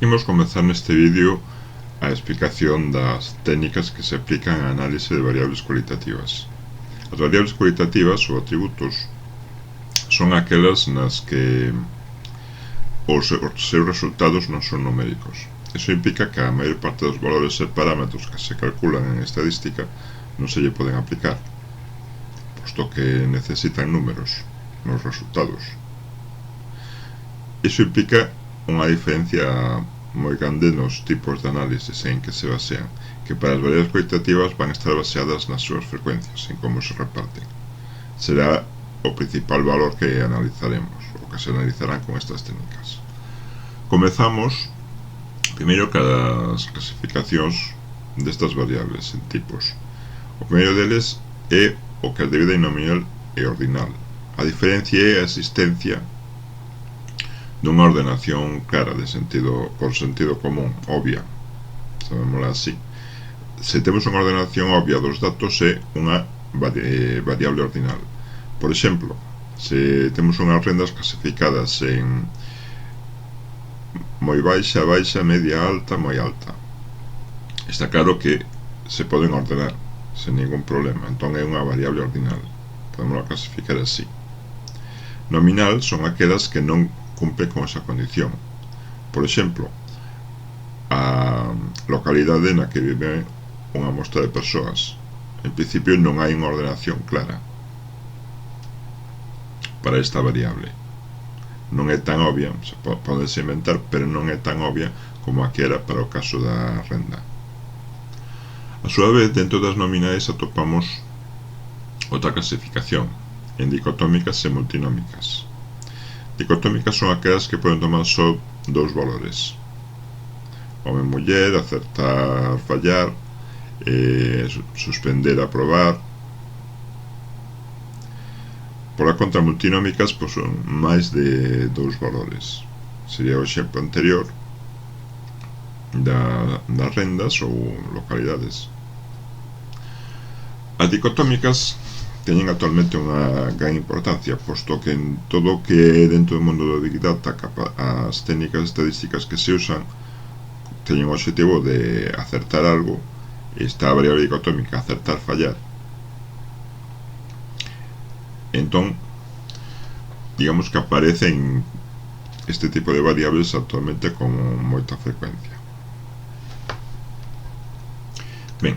Imos comezar neste vídeo a explicación das técnicas que se aplican á análise de variables cualitativas. As variables cualitativas ou atributos son aquelas nas que os seus resultados non son numéricos. Iso implica que a maior parte dos valores e parámetros que se calculan en estadística non se lle poden aplicar, posto que necesitan números nos resultados. Iso implica unha diferencia moi grande nos tipos de análisis en que se basean, que para as variables cualitativas van estar baseadas nas súas frecuencias, en como se reparten. Será o principal valor que analizaremos, o que se analizarán con estas técnicas. Comezamos primeiro cas clasificacións destas variables en tipos. O primeiro deles é o que divide en nominal e ordinal. A diferencia é a existencia dunha ordenación clara por sentido común, obvia, chamémola así. Se temos unha ordenación obvia dos datos é unha variable ordinal. Por exemplo, se temos unhas rendas clasificadas en moi baixa, baixa, media, alta, moi alta, está claro que se poden ordenar sen ningún problema, entón é unha variable ordinal, podemos clasificar así. Nominal son aquelas que non cumpre con esa condición. Por exemplo, a localidade na que vive unha mostra de persoas. En principio non hai unha ordenación clara para esta variable. Non é tan obvia, se pode inventar, pero non é tan obvia como a que era para o caso da renda. A súa vez, dentro das nominais atopamos outra clasificación en dicotómicas e multinómicas. Dicotómicas son aquelas que poden tomar só dous valores: home, muller, acertar, fallar, suspender, aprobar. Por a contra, multinómicas pois son máis de dous valores. Sería o exemplo anterior das rendas ou localidades. As dicotómicas teñen actualmente unha gran importancia, posto que en todo o que é dentro do mundo do Big Data, as técnicas estadísticas que se usan teñen o objetivo de acertar algo. Esta variable dicotómica, acertar, fallar, entón digamos que aparecen este tipo de variables actualmente con moita frecuencia. Ben,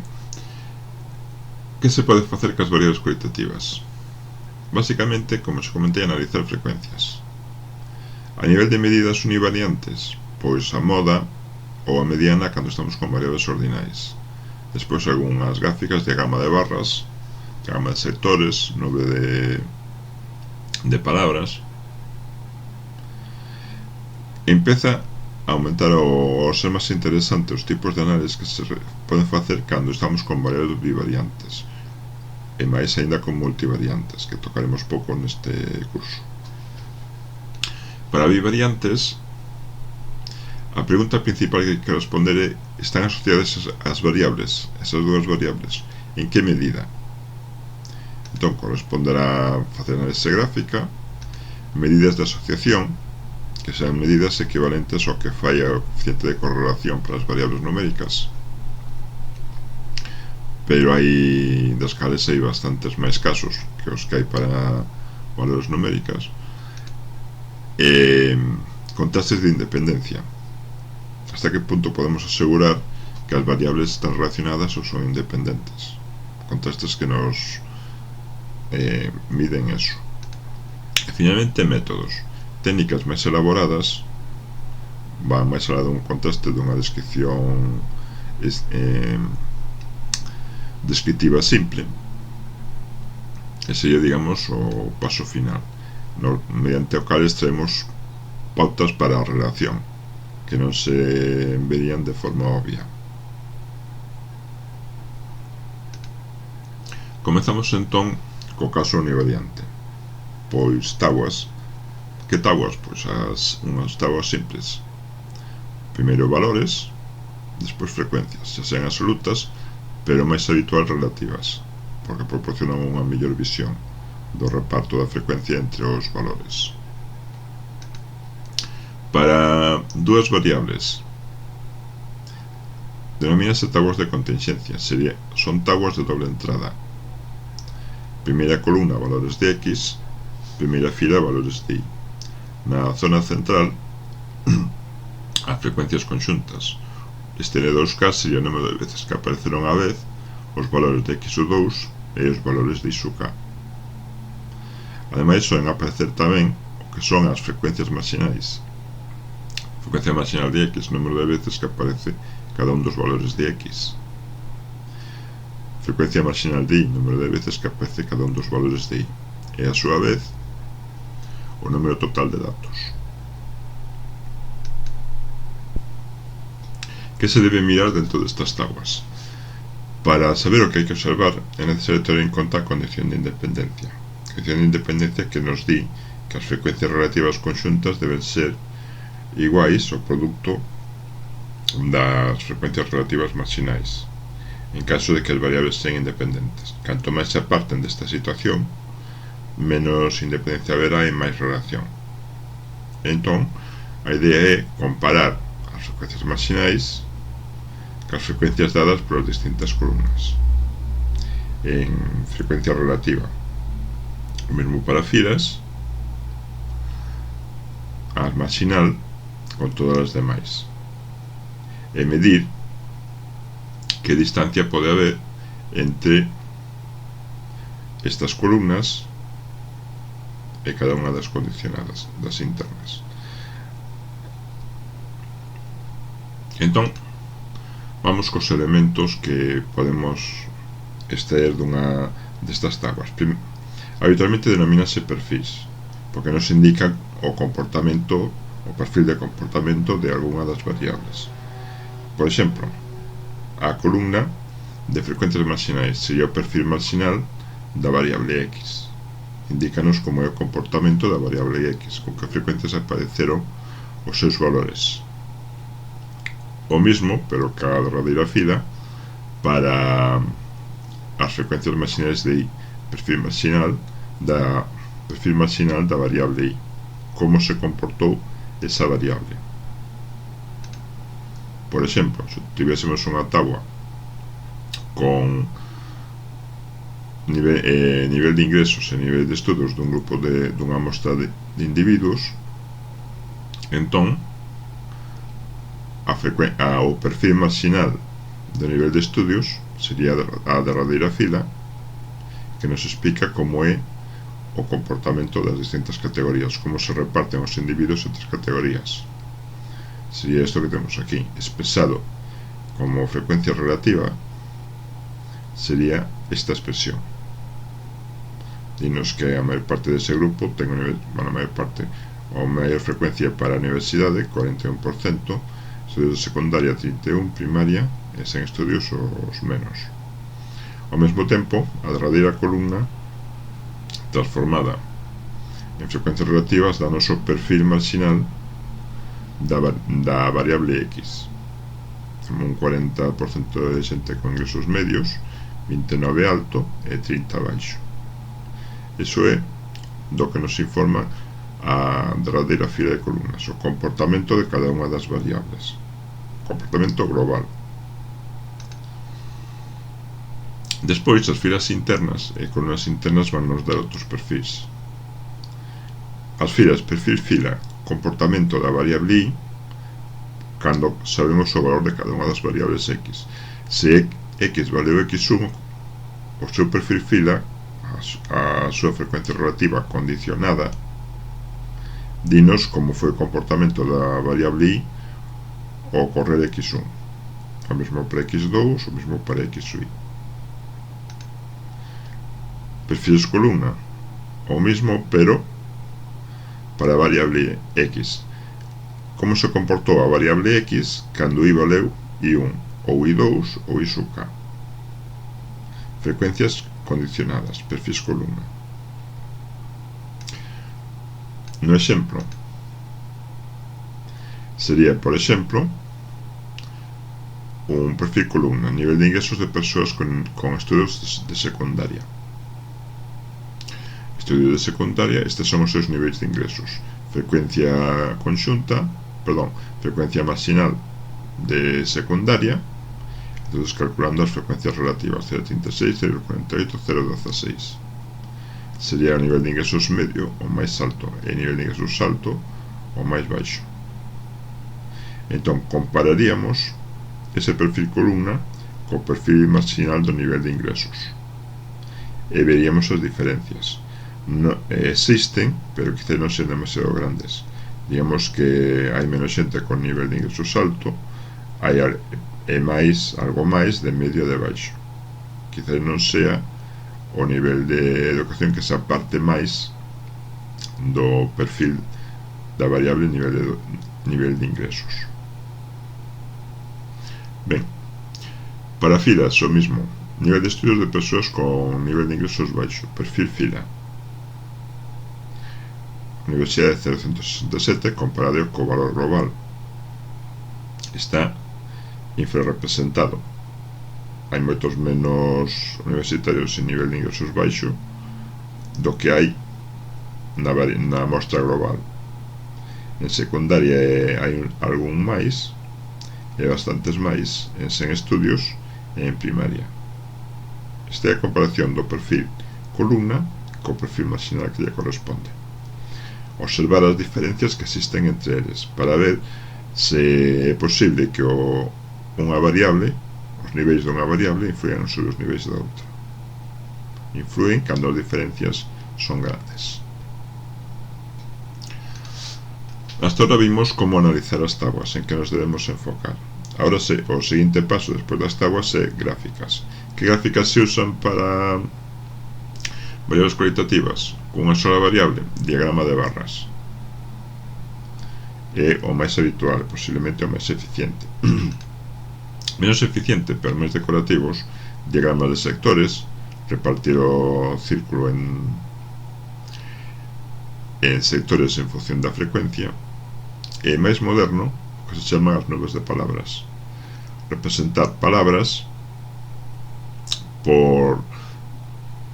que se pode facer cas variables cualitativas? Basicamente, como se comentei, analizar frecuencias. A nivel de medidas univariantes, pois a moda ou a mediana cando estamos con variables ordinais. Despois algunhas gráficas, diagrama de barras, diagrama de sectores, nube de palabras. Empeza a aumentar o ser máis interesante os tipos de análisis que se poden facer cando estamos con variables bivariantes, e máis aínda con multivariantes, que tocaremos pouco neste curso. Para bivariantes, a pregunta principal que hai que responder é: están asociadas as variables, esas dúas variables, en que medida? Entón, corresponderá facer análise gráfica, medidas de asociación, que sean medidas equivalentes ao que fai o coeficiente de correlación para as variables numéricas, pero hai das cales hai bastantes máis casos que os que hai para valores numéricas. Contrastes de independencia: hasta que punto podemos asegurar que as variables están relacionadas ou son independentes. Contrastes que nos miden eso. E finalmente, métodos. Técnicas máis elaboradas van máis alá dun contraste dunha descripción descriptiva simple. Ese é, digamos, o paso final, mediante o cal extraemos pautas para a relación que non se verían de forma obvia. Comezamos entón co caso univariante. Pois táboas. Que táboas? Pois unhas táboas simples. Primeiro valores, despois frecuencias, xa sean absolutas, pero máis habitual relativas, porque proporcionan unha mellor visión do reparto da frecuencia entre os valores. Para dúas variables, denomínase tábuas de contingencia, son tábuas de doble entrada. Primeira columna, valores de X, primeira fila, valores de Y. Na zona central, as frecuencias conxuntas. Este N2K sería o número de veces que apareceron á vez os valores de X2 e os valores de Y2K. Ademais, soen aparecer tamén o que son as frecuencias marxinais. Frecuencia marxinal de X, número de veces que aparece cada un dos valores de X. Frecuencia marxinal de Y, número de veces que aparece cada un dos valores de Y. E a súa vez, o número total de datos. Que se debe mirar dentro destas tábuas? Para saber o que hai que observar é necesario ter en conta a condición de independencia. A condición de independencia que nos di que as frecuencias relativas conxuntas deben ser iguais ao produto das frecuencias relativas marxinais, en caso de que as variables sean independentes. Canto máis se aparten desta situación, menos independencia haberá e máis relación. Entón, a idea é comparar as frecuencias marxinais as frecuencias dadas por as distintas columnas en frecuencia relativa. O mesmo para filas, a marxinal con todas as demais, e medir que distancia pode haber entre estas columnas e cada unha das condicionadas, das internas. Entón, vamos cos elementos que podemos extraer dunha destas tábuas. Habitualmente denomínase perfis, porque nos indican o comportamento, o perfil de comportamento de algunha das variables. Por exemplo, a columna de frecuencias marxinais sería o perfil marxinal da variable X. Indícanos como é o comportamento da variable X, con que frecuencias apareceron os seus valores. O mismo, pero que a derradeira fila, para as frecuencias marxinais de Y, perfil marxinal da variable Y, como se comportou esa variable. Por exemplo, se tivésemos unha tábua con nivel de ingresos e nivel de estudos dun grupo dunha mostra de individuos, entón o perfil marxinal do nivel de estudios sería a derradeira fila, que nos explica como é o comportamento das distintas categorías, como se reparten os individuos entre as categorías. Sería isto que temos aquí, expresado como frecuencia relativa, sería esta expresión. Dinos que a maior parte dese grupo ten a maior frecuencia para a universidade, 41%, estudios de secundaria 31%, primaria e sen estudios os menos. Ao mesmo tempo, a derradeira columna transformada en frecuencias relativas danos o perfil marxinal da variable X. Un 40% de xente con ingresos medios, 29 alto e 30 baixo. Iso é do que nos informa a derradeira fila de columnas, o comportamento de cada unha das variables, comportamento global. Despois, as filas internas e columnas internas van nos dar outros perfis. As filas, perfil fila, comportamento da variable Y, cando sabemos o valor de cada unha das variables X. Se X vale o X1, o seu perfil fila, a súa frecuencia relativa condicionada, dinos como foi o comportamento da variable Y ao correr X1. O mesmo para X2, o mesmo para X1. Perfiles columna, o mismo, pero para a variable X. Como se comportou a variable X cando Y valeu I1, ou I2, ou I_K. Frecuencias condicionadas, perfis columna. No exemplo, sería, por exemplo, un perfil columna, nivel de ingresos de persoas con estudios de secundaria. Estudios de secundaria, estes son os seus niveis de ingresos. Frecuencia marxinal de secundaria Entonces, calculando as frecuencias relativas 0,36, 0,48, 0,16. Sería o nivel de ingresos medio o máis alto e o nivel de ingresos alto o máis baixo. Entón, compararíamos ese perfil columna co perfil marginal do nivel de ingresos e veríamos as diferencias. Existen, pero quizás non sean demasiado grandes. Digamos que hai menos xente con nivel de ingresos alto, hai algo máis de medio e de baixo. Quizás non sea o nivel de educación que se aparte máis do perfil da variable nivel de ingresos. Ben, para filas o mismo, nivel de estudios de persoas con nivel de ingresos baixo, perfil fila. Universidade de 0,167 comparado co valor global está infrarrepresentado. Hai moitos menos universitarios en nivel de ingresos baixo do que hai na mostra global. En secundaria hai algún máis e bastantes máis en sen estudios e en primaria. Esta é a comparación do perfil columna co perfil marginal que lle corresponde. Observar as diferencias que existen entre eles para ver se é posible que unha variable, os niveis dunha variable, influyan sobre os niveis da outra. Influen cando as diferencias son grandes. Hasta ahora vimos como analizar as tabuas en que nos debemos enfocar. Ahora o seguinte paso despois das tabuas é gráficas. Que gráficas se usan para variables cualitativas? Cunha sola variable, diagrama de barras. É o máis habitual, posiblemente o máis eficiente. Menos eficiente, pero máis decorativos, diagramas de sectores, repartir o círculo en sectores en función da frecuencia, e máis moderno, o que se chaman as nubes de palabras. Representar palabras por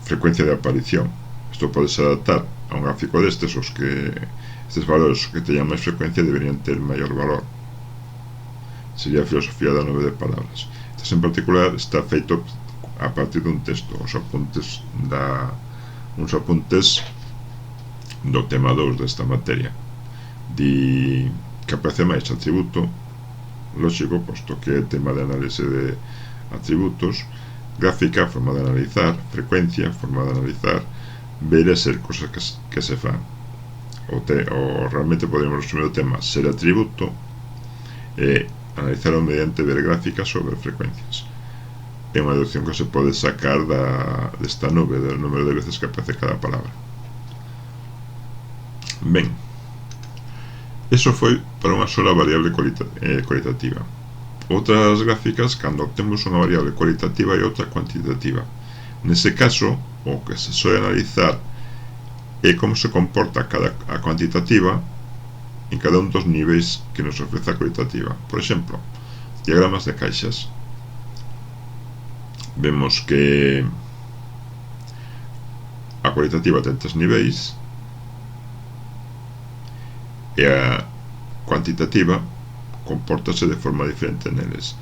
frecuencia de aparición. Isto pode ser adaptar a un gráfico destes, estes valores que teñan máis frecuencia deberían ter maior valor. Sería a filosofía da nube de palabras. Este en particular está feito a partir dun texto, uns apuntes do tema 2 desta materia. Di que aparece máis atributo lógico, posto que é tema de análise de atributos, gráfica, forma de analizar, frecuencia, forma de analizar, ver e ser cosas que se fan. O realmente podemos resumir o tema ser atributo e analizarlo mediante ver gráficas sobre frecuencias. É unha deducción que se pode sacar desta nube, do número de veces que aparece cada palabra. Ben, eso foi para unha sola variable cualitativa. Outras gráficas cando obtemos unha variable cualitativa e outra cuantitativa. Nese caso, o que se soe analizar é como se comporta a cuantitativa en cada un dos niveis que nos ofrece a cualitativa. Por exemplo, diagramas de caixas. Vemos que a cualitativa ten 3 niveis e a cuantitativa compórtase de forma diferente neles.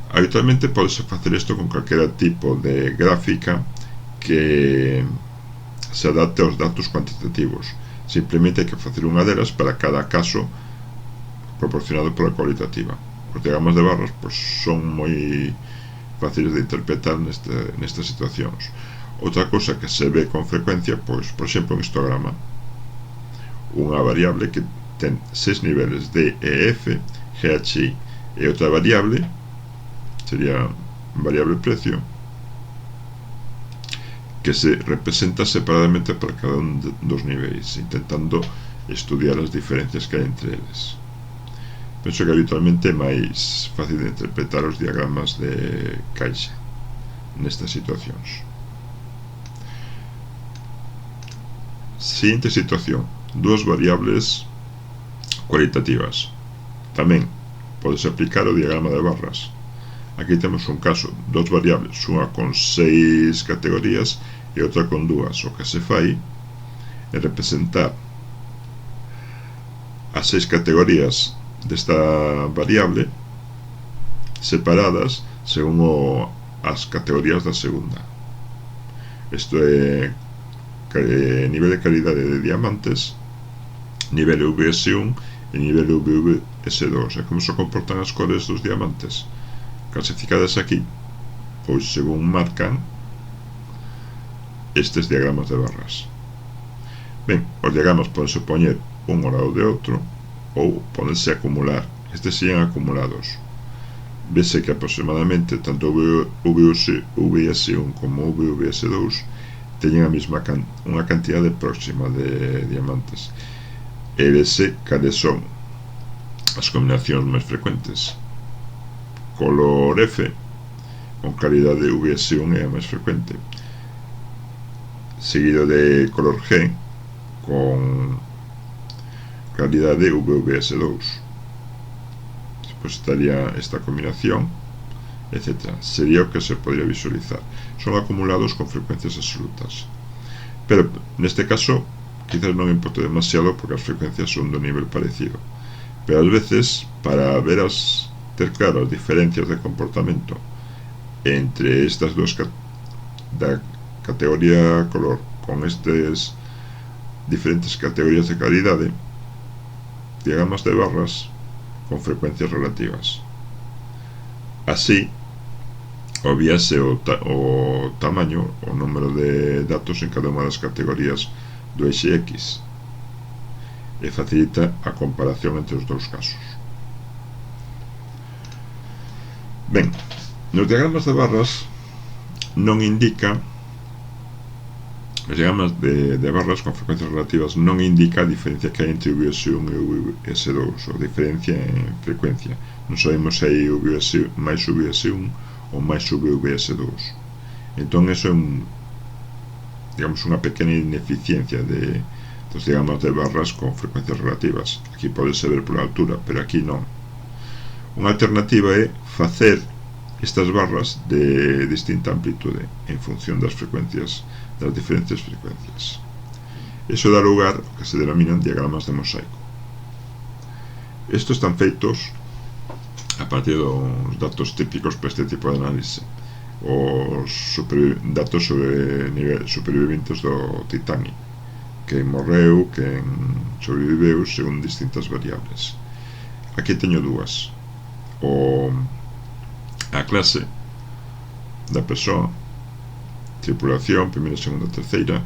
Habitualmente podese facer isto con calquera tipo de gráfica que se adapte aos datos cuantitativos. Simplemente hai que facer unha delas para cada caso proporcionado pola cualitativa. Os diagramas de barras son moi fáciles de interpretar nestas situacións. Outra cousa que se ve con frecuencia, por exemplo, un histograma, unha variable que ten 6 niveles D e F, GHI, e outra variable sería variable precio que se representa separadamente para cada un dos niveis, intentando estudiar as diferencias que hai entre eles. Penso que habitualmente é máis fácil de interpretar os diagramas de caixa nestas situacións. Seguinte situación: dúas variables cualitativas. Tamén podes aplicar o diagrama de barras. Aquí temos un caso, dos variables, unha con 6 categorías e outra con 2. O que se fai é representar as 6 categorías desta variable separadas según as categorías da segunda. Isto é nivel de calidade de diamantes, nivel UVS1 e nivel UVS2. E como se comportan as cores dos diamantes clasificadas aquí? Pois según marcan estes diagramas de barras. Ben, os diagramas podense poñer un ao lado de outro ou podense acumular. Estes serían acumulados. Vese que aproximadamente tanto UVS1 como UVS2 teñen a mesma unha cantidade próxima de diamantes. E vese cales son as combinacións máis frecuentes. Color F con calidade UVS1 é a máis frecuente, seguido de color G con calidade UVS2. Despois estaría esta combinación, etc. Sería o que se podría visualizar. Son acumulados con frecuencias absolutas, pero neste caso quizás non importe demasiado porque as frecuencias son do nivel parecido, pero ás veces para ver ter claras as diferencias de comportamento entre estas dúas da categoría color con estes diferentes categorías de calidade, diagramas de barras con frecuencias relativas. Así obviase o tamaño, o número de datos en cada unha das categorías do eixe X e facilita a comparación entre os dous casos. Ben, nos diagramas de barras non indica, os diagramas de barras con frecuencias relativas non indica a diferencia que hai entre UVS1 e UVS2, ou diferencia en frecuencia. Non sabemos se hai máis UVS1 ou máis UVS2. Entón, eso é digamos, unha pequena ineficiencia dos diagramas de barras con frecuencias relativas. Aquí podese ver por altura, pero aquí non. Unha alternativa é facer estas barras de distinta amplitude en función das frecuencias, das diferentes frecuencias. Eso dá lugar ao que se denominan diagramas de mosaico. Estos están feitos a partir dos datos típicos para este tipo de análise, os datos sobre superviventes do Titanic, que morreu, que sobreviveu según distintas variables. Aquí teño dúas: a clase da persoa, tripulación, primeira, segunda, terceira,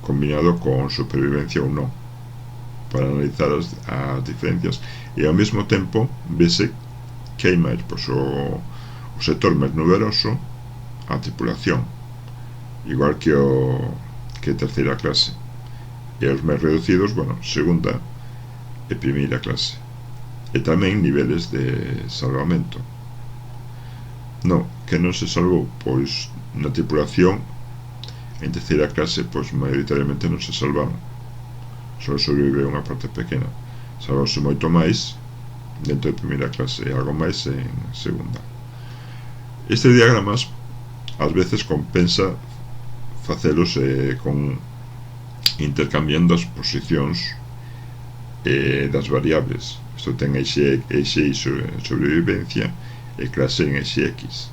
combinado con supervivencia ou non, para analizar as diferencias. E ao mesmo tempo vese que hai máis, pois o sector máis numeroso, a tripulación, igual que a terceira clase, e os máis reducidos, bueno, segunda e primeira clase. E tamén niveles de salvamento. Que non se salvou? Pois na tripulación, en terceira clase, pois maioritariamente non se salvaron, só sobreviveu unha parte pequena. Salvouse moito máis dentro de primeira clase e algo máis en segunda. Estes diagramas ás veces compensa facelos intercambiando as posicións das variables. Isto ten eixe sobrevivencia e clase en eixe X,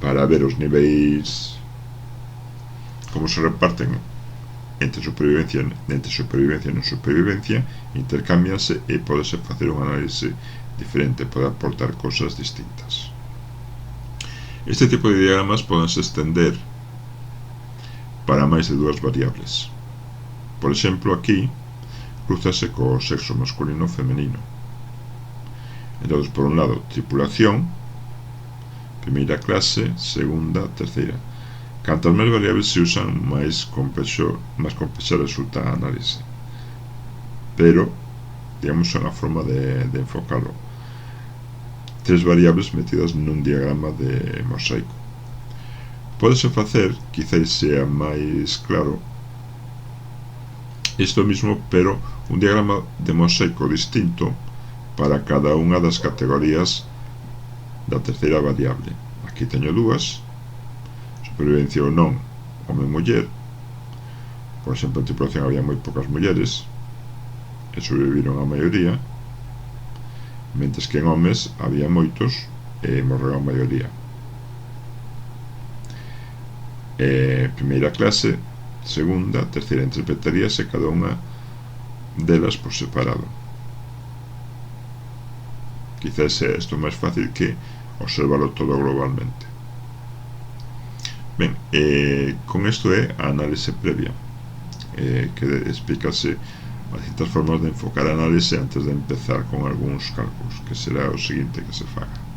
para ver os niveis, como se reparten entre supervivencia e non supervivencia, intercambianse e podese facer un análise diferente, pode aportar cosas distintas. Este tipo de diagramas podense estender para máis de dúas variables. Por exemplo, aquí cruzase co sexo masculino e femenino. Entón, por un lado, tripulación, primeira clase, segunda, terceira. Cantas máis variables se usan, máis complexa resulta a análise. Pero, digamos, é unha forma de enfocalo. 3 variables metidas nun diagrama de mosaico. Pódese facer, quizás sea máis claro, isto mismo, pero un diagrama de mosaico distinto para cada unha das categorías da terceira variable. Aquí teño dúas: supervivencia ou non, home e muller. Por exemplo, en tripulación había moi poucas mulleres e sobreviviron a maioría. mentres que en homes había moitos e morreu a maioría. Primeira clase, segunda, terceira interpretaríase cada unha delas por separado. Quizás sea isto máis fácil que observarlo todo globalmente. Ben, con isto é a análise previa, que explícase as distintas formas de enfocar a análise antes de empezar con algúns cálculos, que será o seguinte que se faga.